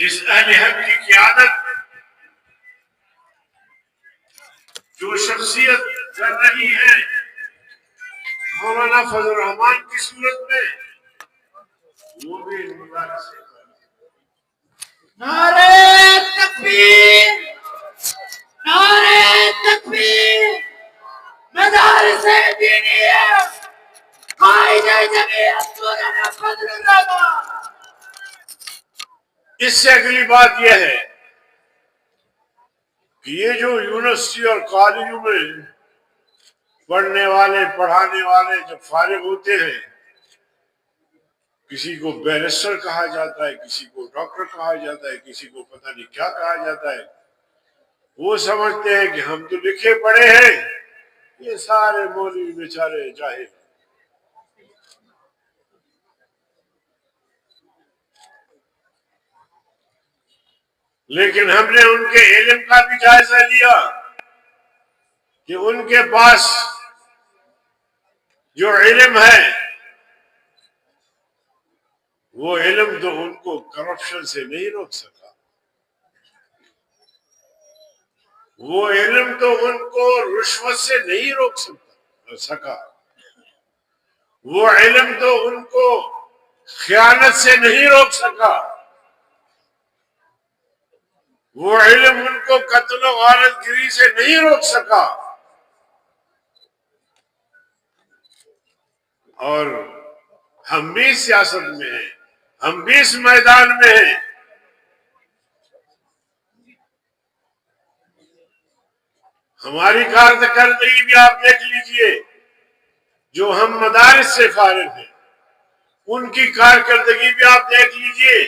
جس اہل حق کی قیادت جو شخصیت کر رہی ہے مولانا فضل الرحمان کی صورت میں، وہ بھی مدارس سے نعرہ تکبیر، نعرہ تکبیر، مدارس دینیہ، قائد جمعیت مولانا فضل الرحمان۔ اس سے اگلی بات یہ ہے کہ یہ جو یونیورسٹی اور کالجوں میں پڑھنے والے پڑھانے والے جب فارغ ہوتے ہیں، کسی کو بیرسٹر کہا جاتا ہے، کسی کو ڈاکٹر کہا جاتا ہے، کسی کو پتہ نہیں کیا کہا جاتا ہے، وہ سمجھتے ہیں کہ ہم تو لکھے پڑھے ہیں، یہ سارے مولوی بیچارے جاہل۔ لیکن ہم نے ان کے علم کا بھی جائزہ لیا کہ ان کے پاس جو علم ہے وہ علم تو ان کو کرپشن سے نہیں روک سکا، وہ علم تو ان کو رشوت سے نہیں روک سکا، وہ علم تو ان کو خیانت سے نہیں روک سکا، وہ علم ان کو قتل و غارت گری سے نہیں روک سکا۔ اور ہم بھی سیاست میں ہیں، ہم بھی اس میدان میں ہیں۔ ہماری کارکردگی بھی آپ دیکھ لیجئے، جو ہم مدارس سے فارغ ہیں ان کی کارکردگی بھی آپ دیکھ لیجئے،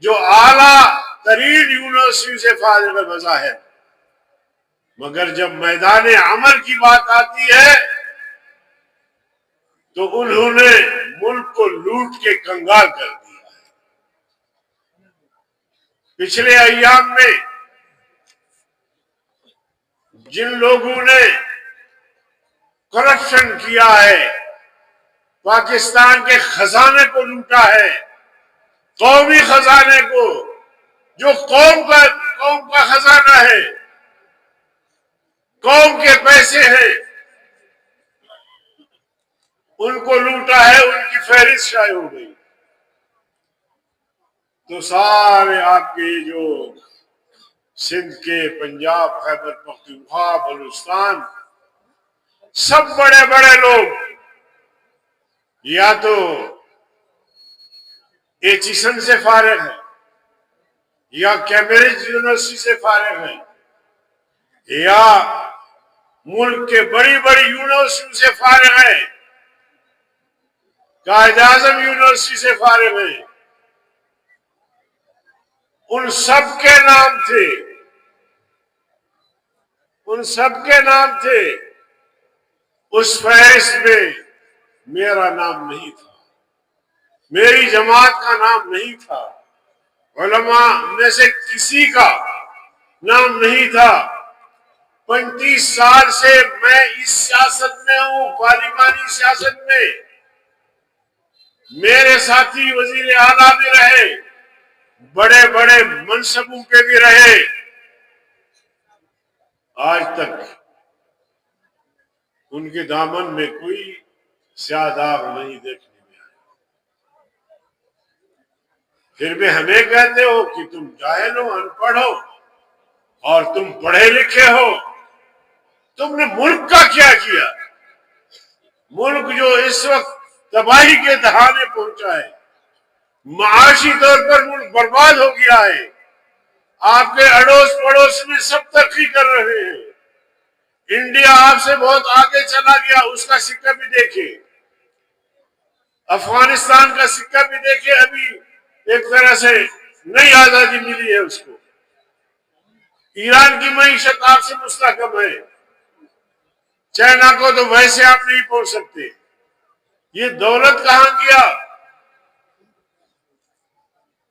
جو اعلیٰ ترین یونیورسٹی سے فارغ ہے بظاہر، مگر جب میدان عمل کی بات آتی ہے تو انہوں نے ملک کو لوٹ کے کنگال کر دیا ہے۔ پچھلے ایام میں جن لوگوں نے کرپشن کیا ہے، پاکستان کے خزانے کو لوٹا ہے، قومی خزانے کو، جو قوم کا خزانہ ہے، قوم کے پیسے ہیں، ان کو لوٹا ہے، ان کی فہرست شائع ہو گئی۔ تو سارے آپ کے جو سندھ کے، پنجاب، خیبر پختونخوا، بلوچستان، سب بڑے بڑے لوگ یا تو ایچیسن سے فارغ ہیں، یا کیمبرج یونیورسٹی سے فارغ ہیں، یا ملک کے بڑی بڑی یونیورسٹیوں سے فارغ ہیں، قائد اعظم یونیورسٹی سے فارغ ہیں۔ ان سب کے نام تھے، ان سب کے نام تھے، اس فہرست میں میرا نام نہیں تھا، میری جماعت کا نام نہیں تھا، علماء میں سے کسی کا نام نہیں تھا۔ 35 سال سے میں اس سیاست میں ہوں، پارلیمانی سیاست میں، میرے ساتھی وزیر اعلیٰ بھی رہے، بڑے بڑے منصبوں پہ بھی رہے، آج تک ان کے دامن میں کوئی سیاہ داغ نہیں دیکھنے میں آیا۔ پھر بھی ہمیں کہتے ہو کہ تم جاہل ہو، ان پڑھ ہو، اور تم پڑھے لکھے ہو۔ تم نے ملک کا کیا کیا؟ ملک جو اس وقت تباہی کے دہانے پہنچا ہے، معاشی طور پر ملک برباد ہو گیا ہے، آپ کے اڑوس پڑوس میں سب ترقی کر رہے ہیں، انڈیا آپ سے بہت آگے چلا گیا، اس کا سکہ بھی دیکھیں، افغانستان کا سکہ بھی دیکھیں، ابھی ایک طرح سے نئی آزادی ملی ہے اس کو، ایران کی معیشت آپ سے مستحکم ہے، چائنا کو تو ویسے آپ نہیں پہنچ سکتے۔ یہ دولت کہاں گیا؟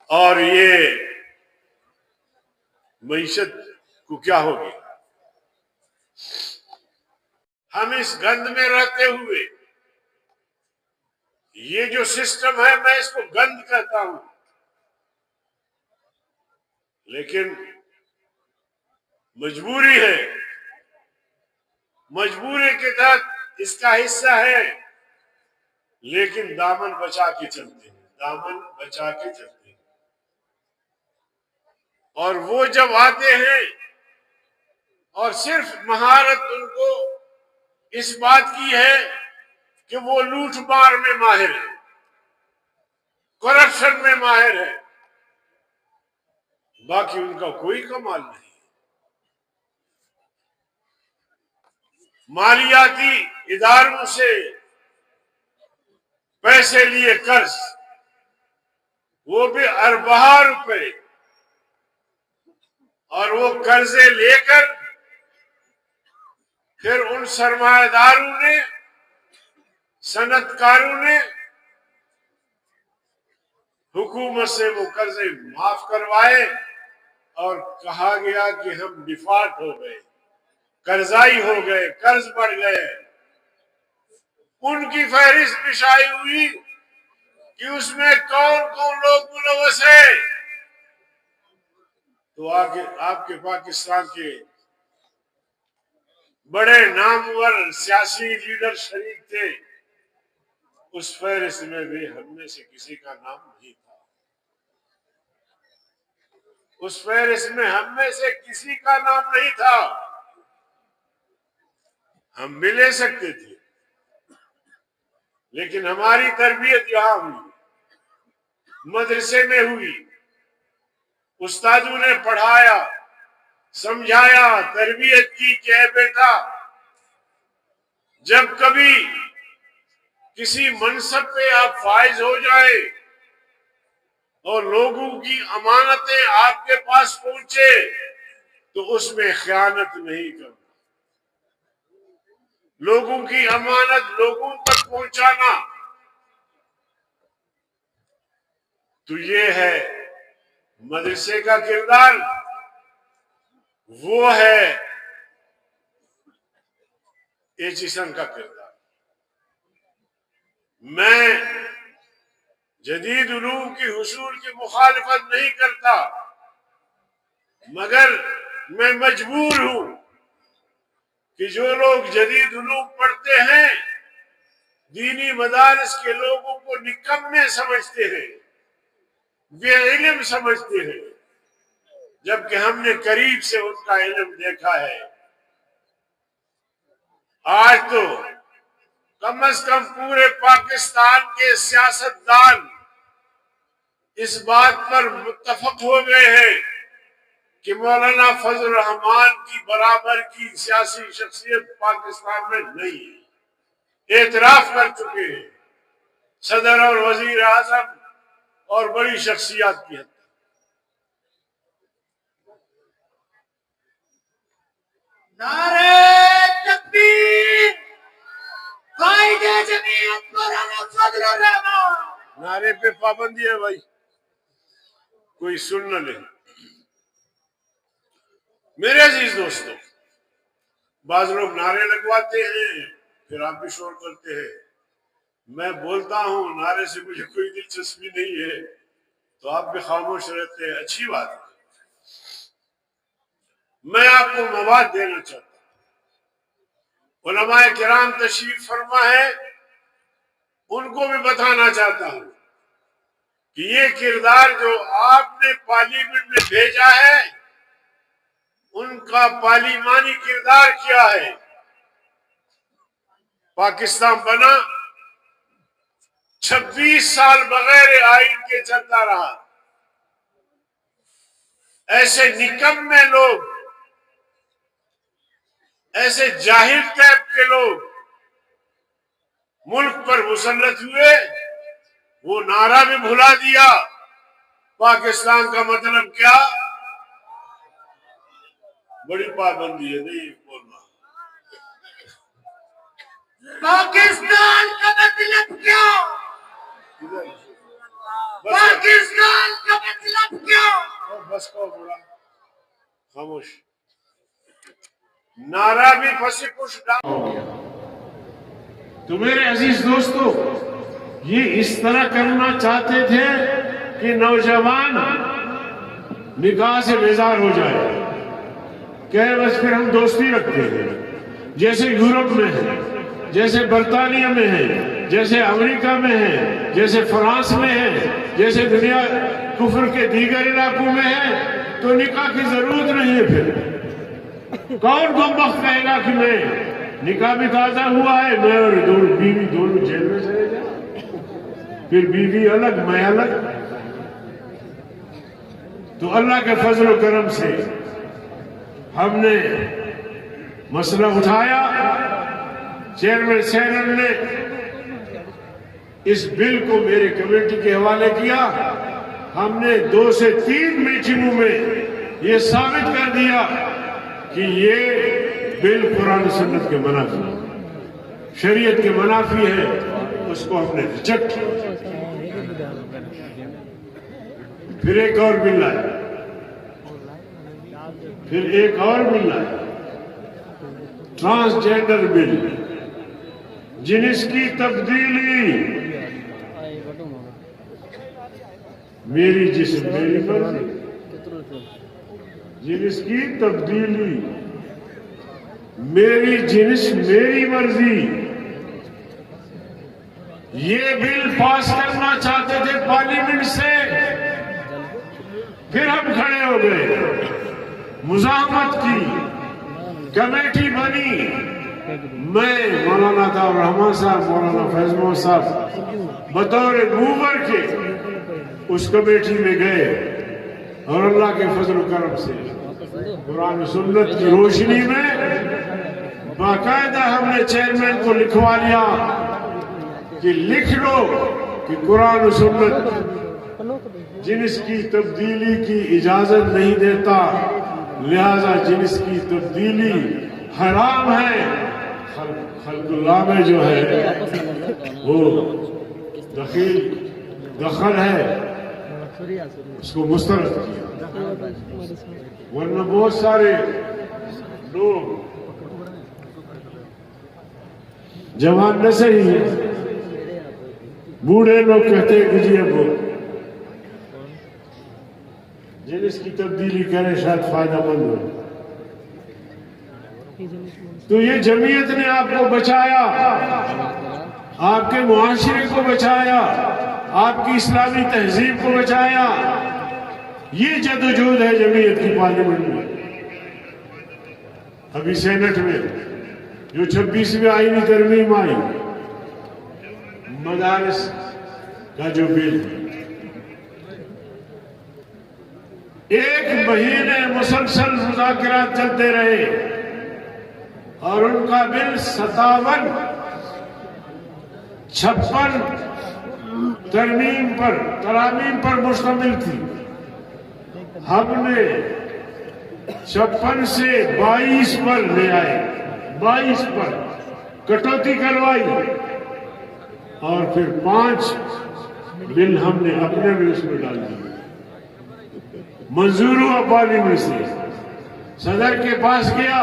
اور یہ معیشت کو کیا ہو گیا؟ ہم اس گند میں رہتے ہوئے، یہ جو سسٹم ہے میں اس کو گند کہتا ہوں، لیکن مجبوری ہے، مجبوری کے تحت اس کا حصہ ہے، لیکن دامن بچا کے چلتے ہیں، دامن بچا کے چلتے ہیں۔ اور وہ جب آتے ہیں اور صرف مہارت ان کو اس بات کی ہے کہ وہ لوٹ مار میں ماہر ہے، کرپشن میں ماہر ہے، باقی ان کا کوئی کمال نہیں۔ مالیاتی اداروں سے پیسے لیے قرض، وہ بھی اربہ روپے، اور وہ قرضے لے کر پھر ان سرمایہ داروں نے، صنعت کاروں نے حکومت سے وہ قرضے معاف کروائے، اور کہا گیا کہ ہم ڈیفالٹ ہو گئے، قرضائی ہو گئے، قرض بڑھ گئے۔ ان کی فہرست بھی شائع ہوئی کہ اس میں کون کون لوگ ملوث ہیں۔ تو آپ کے پاکستان کے بڑے نامور سیاسی لیڈر شریک تھے، اس فہرست میں بھی ہم میں سے کسی کا نام نہیں تھا، اس فہرست میں ہم میں سے کسی کا نام نہیں تھا۔ ہم بھی لے سکتے تھے، لیکن ہماری تربیت یہاں ہوئی، مدرسے میں ہوئی، استادوں نے پڑھایا، سمجھایا، تربیت کی کہ اے بیٹا، جب کبھی کسی منصب پہ آپ فائز ہو جائے اور لوگوں کی امانتیں آپ کے پاس پہنچے تو اس میں خیانت نہیں کرنا۔ لوگوں کی امانت لوگوں تک پہنچانا، تو یہ ہے مدرسے کا کردار، وہ ہے ایچیسن کا کردار۔ میں جدید علوم کی حصول کی مخالفت نہیں کرتا، مگر میں مجبور ہوں کہ جو لوگ جدید علوم پڑھتے ہیں، دینی مدارس کے لوگوں کو نکمے سمجھتے ہیں، بے علم سمجھتے ہیں، جبکہ ہم نے قریب سے ان کا علم دیکھا ہے۔ آج تو کم از کم پورے پاکستان کے سیاستدان اس بات پر متفق ہو گئے ہیں کہ مولانا فضل الرحمان کی برابر کی سیاسی شخصیت پاکستان میں نہیں ہے، اعتراف کر چکے ہیں صدر اور وزیر اعظم اور بڑی شخصیات کی حد تک۔ نعرہ تکبیر، قائد جمعیت مولانا فضل الرحمان۔ نعرے پہ پابندی ہے بھائی، کوئی سن نہ لے۔ میرے عزیز دوستو، بعض لوگ نعرے لگواتے ہیں، پھر آپ بھی شور کرتے ہیں۔ میں بولتا ہوں نعرے سے مجھے کوئی دلچسپی نہیں ہے، تو آپ بھی خاموش رہتے ہیں، اچھی بات ہے۔ میں آپ کو مواد دینا چاہتا ہوں، علماء کرام تشریف فرما ہے، ان کو بھی بتانا چاہتا ہوں کہ یہ کردار جو آپ نے پارلیمنٹ میں بھیجا ہے، ان کا پارلیمانی کردار کیا ہے۔ پاکستان بنا 26 سال بغیر آئین کے چلتا رہا۔ ایسے نکمے لوگ، ایسے جاہل ٹائپ کے لوگ ملک پر مسلط ہوئے، وہ نعرہ بھی بھلا دیا، پاکستان کا مطلب کیا؟ بڑی پابندی ہے، نہیں بولنا۔ پاکستان کا مطلب کیا؟ پاکستان کا مطلب کیا؟ بس کو بڑا خاموش۔ نعرہ بھی پھنسی کچھ ڈال ہو گیا۔ تو میرے عزیز دوستو، یہ اس طرح کرنا چاہتے تھے کہ نوجوان نکاح سے بیزار ہو جائے کہ بس پھر ہم دوستی رکھتے ہیں، جیسے یورپ میں ہے، جیسے برطانیہ میں ہے، جیسے امریکہ میں ہے، جیسے فرانس میں ہے، جیسے دنیا کفر کے دیگر علاقوں میں ہے، تو نکاح کی ضرورت نہیں ہے۔ پھر کون گمبخت کہے گا کہ میں نکاح بھی تازہ ہوا ہے، میں اور بیوی دونوں جیل میں چلے جائیں، پھر بیوی الگ میں الگ؟ تو اللہ کے فضل و کرم سے ہم نے مسئلہ اٹھایا، چیئرمین سینٹ نے اس بل کو میرے کمیٹی کے حوالے کیا، ہم نے 2 سے 3 میٹنگوں میں یہ ثابت کر دیا کہ یہ بل قرآن و سنت کے منافی ہے، شریعت کے منافی ہے، اس کو ہم نے ریجیکٹ کیا۔ پھر ایک اور بل آیا، پھر ایک اور بل آیا، ٹرانسجینڈر بل، جنس کی تبدیلی، میری جسم میری مرضی، جنس کی تبدیلی، میری جنس میری مرضی، یہ بل پاس کرنا چاہتے تھے پارلیمنٹ سے، پھر ہم کھڑے ہو گئے، مزاحمت کی، کمیٹی بنی، میں مولانا عطاء الرحمن صاحب، مولانا فیض محمد صاحب بطور موور کے اس کمیٹی میں گئے، اور اللہ کے فضل و کرم سے قرآن و سنت کی روشنی میں باقاعدہ ہم نے چیئرمین کو لکھوا لیا کہ لکھ لو کہ قرآن و سنت جنس کی تبدیلی کی اجازت نہیں دیتا، لہذا جنس کی تبدیلی حرام ہے، خلق اللہ میں جو ہے وہ دخل ہے، اس کو مسترد کیا۔ ورنہ بہت سارے لوگ جوان نہ صحیح ہے، بوڑھے لوگ کہتے ہیں کہ جی اب جنس کی تبدیلی کریں شاید فائدہ مند ہو، تو یہ جمعیت نے آپ کو بچایا، آپ کے معاشرے کو بچایا، آپ کی اسلامی تہذیب کو بچایا، یہ جدوجہد ہے جمعیت کی پارلیمنٹ میں۔ ابھی سینٹ میں جو 26ویں آئینی ترمیم آئی، مدارس کا جو بل، 1 مہینے مسلسل مذاکرات چلتے رہے، اور ان کا بل 57 56 ترامیم پر مشتمل تھی۔ ہم نے 56 سے 22 پر لے آئے، 22 پر کٹوتی کروائی، اور پھر 5 بل ہم نے اپنے بھی اس میں ڈال دیے، منظور ہوا پارلیمنٹ سے۔ صدر کے پاس گیا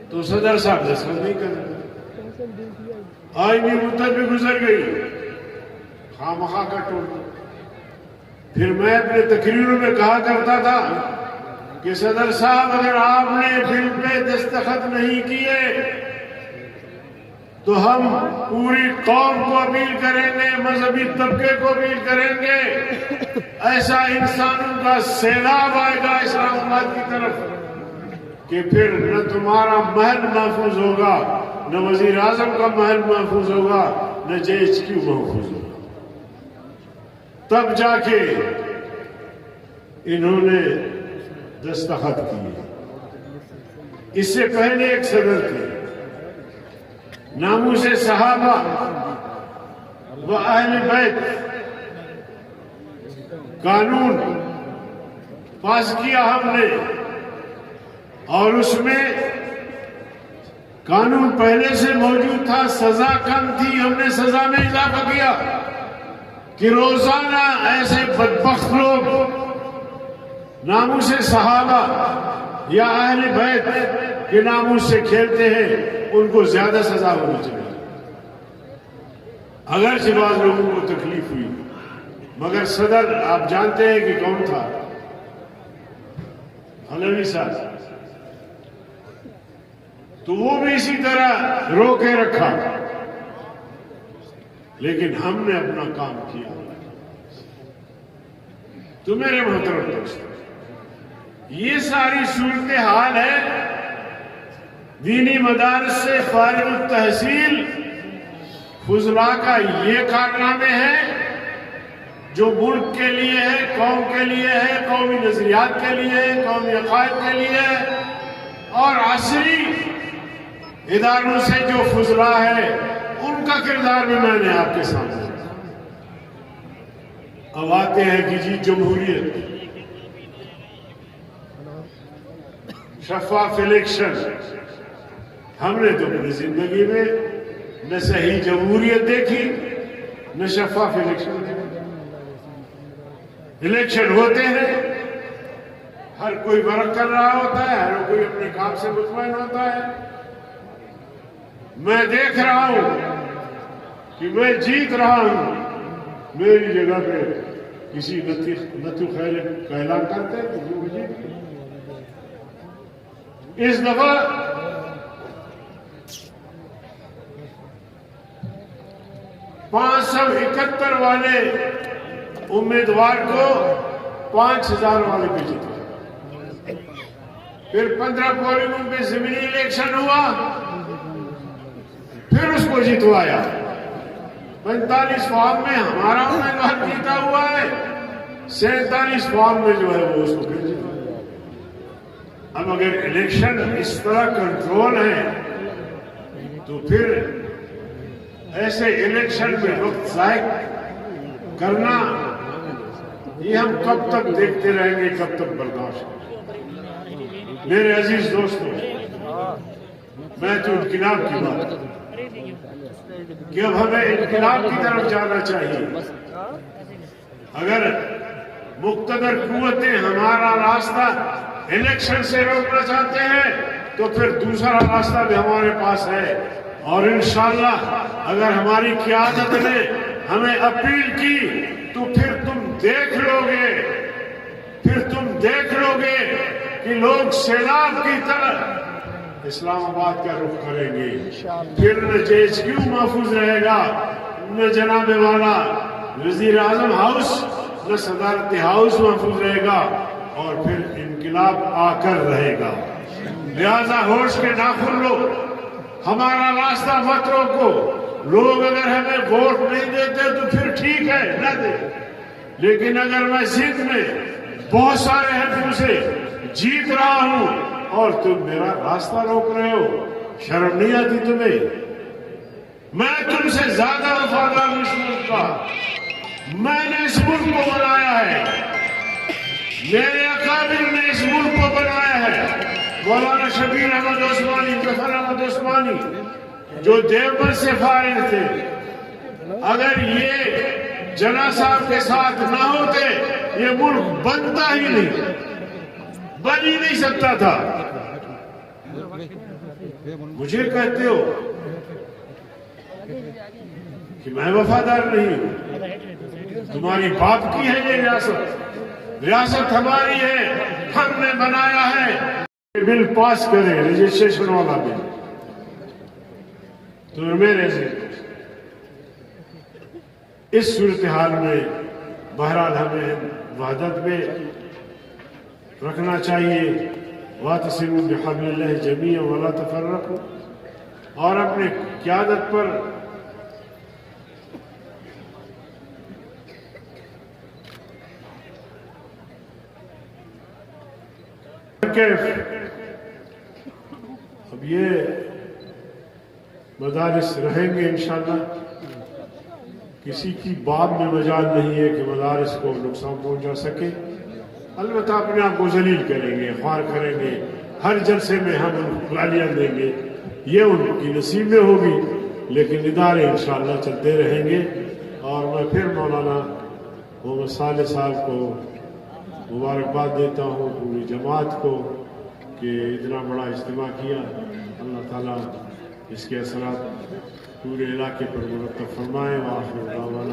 تو صدر صاحب دستخط نہیں کر رہے، آئینی مدت بھی گزر گئی، خواہ کا ٹول۔ پھر میں اپنے تقریروں میں کہا کرتا تھا کہ صدر صاحب اگر آپ نے بل پہ دستخط نہیں کیے تو ہم پوری قوم کو اپیل کریں گے، مذہبی طبقے کو اپیل کریں گے، ایسا انسانوں کا سیلاب آئے گا اسلام آباد کی طرف کہ پھر نہ تمہارا محل محفوظ ہوگا، نہ وزیر اعظم کا محل محفوظ ہوگا، نہ JHQ محفوظ ہوگا۔ تب جا کے انہوں نے دستخط کیے۔ اس سے پہلے ایک صدر تھے، ناموس صحابہ و اہل بیت قانون پاس کیا ہم نے، اور اس میں قانون پہلے سے موجود تھا، سزا کم تھی، ہم نے سزا میں اضافہ کیا کہ روزانہ ایسے بدبخت لوگ ناموس صحابہ یا اہل بیت کے ناموس سے کھیلتے ہیں، ان کو زیادہ سزا ہونی چاہیے۔ اگرچہ بعض لوگوں کو تکلیف ہوئی، مگر صدر آپ جانتے ہیں کہ کون تھا؟ علوی صاحب. تو وہ بھی اسی طرح رو کے رکھا، لیکن ہم نے اپنا کام کیا. تو میرے محترم دوست، یہ ساری صورتحال ہے. دینی مدارس سے فارغ التحصیل فضلاء کا یہ کارنامے ہیں جو ملک کے لیے ہے، قوم کے لیے ہے، قومی نظریات کے لیے ہے، قومی عقائد کے لیے ہے. اور عصری اداروں سے جو فضلاء ہے ان کا کردار بھی میں نے آپ کے سامنے. اب آتے ہیں کہ جی جمہوریت، شفاف الیکشن. ہم نے تو اپنی زندگی میں نہ صحیح جمہوریت دیکھی نہ شفاف الیکشن دیکھی. الیکشن ہوتے ہیں، ہر کوئی ورک کر رہا ہوتا ہے، ہر کوئی اپنے کام سے مطمئن ہوتا ہے. میں دیکھ رہا ہوں کہ میں جیت رہا ہوں، میری جگہ پہ کسی نتو خیل کا اعلان کرتے ہیں تو وہ جیت گئے. اس دفعہ $571 والے امیدوار کو 5000 والے پہ جیتے. پھر 15 پولنگوں پہ ضمنی الیکشن ہوا، پھر اس کو جتوایا. 45 فارم میں ہمارا امیدوار جیتا ہوا ہے، 47 فارم میں جو ہے وہ اس کو پھر جتوایا. اب اگر الیکشن اس طرح کنٹرول ہے تو پھر ایسے الیکشن میں وقت ضائع کرنا یہ ہم کب تک دیکھتے رہیں گے، کب تک برداشت کریں گے؟ میرے عزیز دوستوں، میں تو انقلاب کی بات کروں کہ اب ہمیں انقلاب کی طرف جانا چاہیے. اگر مقتدر قوتیں ہمارا راستہ الیکشن سے روکنا چاہتے ہیں تو پھر دوسرا راستہ بھی ہمارے پاس ہے. اور انشاءاللہ اگر ہماری قیادت نے ہمیں اپیل کی تو پھر تم دیکھ لو گے کہ لوگ سیلاب کی طرح اسلام آباد کا رخ کریں گے. پھر نہ JHQ محفوظ رہے گا، نہ جناب والا وزیر اعظم ہاؤس، نہ صدارتی ہاؤس محفوظ رہے گا، اور پھر انقلاب آ کر رہے گا. لہذا ہوش کے ناخن لو، ہمارا راستہ مت روکو. لوگ اگر ہمیں ووٹ نہیں دیتے تو پھر ٹھیک ہے، نہ دے. لیکن اگر میں سندھ میں بہت سارے حلفوں سے جیت رہا ہوں اور تم میرا راستہ روک رہے ہو، شرم نہیں آتی تمہیں؟ میں تم سے زیادہ وفادار اس ملک کا. میں نے اس ملک کو بنایا ہے، میرے اکابر نے اس ملک کو بنایا ہے. مولانا شبیر احمد عثمانی، ظفر احمد عثمانی جو دیوبند سے فارغ تھے، اگر یہ جناح صاحب کے ساتھ نہ ہوتے یہ ملک بنتا ہی نہیں، بن ہی نہیں سکتا تھا. مجھے کہتے ہو کہ میں وفادار نہیں ہوں؟ تمہاری باپ کی ہے یہ ریاست، ریاست ہماری ہے، ہم نے بنایا ہے. بل پاس کریں رجسٹریشن والا بل. تو میرے اس صورتحال میں بہرحال ہمیں وحدت میں رکھنا چاہیے. وَاعْتَصِمُوا بِحَبْلِ اللَّهِ جَمِيعًا وَلَا تَفَرَّقُوا. اور اپنے قیادت پر اب یہ مدارس رہیں گے انشاءاللہ. کسی کی باب میں مجال نہیں ہے کہ مدارس کو نقصان پہنچا سکے. البتہ اپنے آپ کو ذلیل کریں گے، خوار کریں گے، ہر جلسے میں ہم ان کو گالیاں دیں گے، یہ ان کی نصیب میں ہوگی. لیکن ادارے انشاءاللہ چلتے رہیں گے. اور میں پھر مولانا محمد صالح صاحب کو مبارکباد دیتا ہوں، پوری جماعت کو، کہ اتنا بڑا اجتماع کیا. اللہ تعالیٰ اس کے اثرات پورے علاقے پر مرتب فرمائے. وآخر دعوانا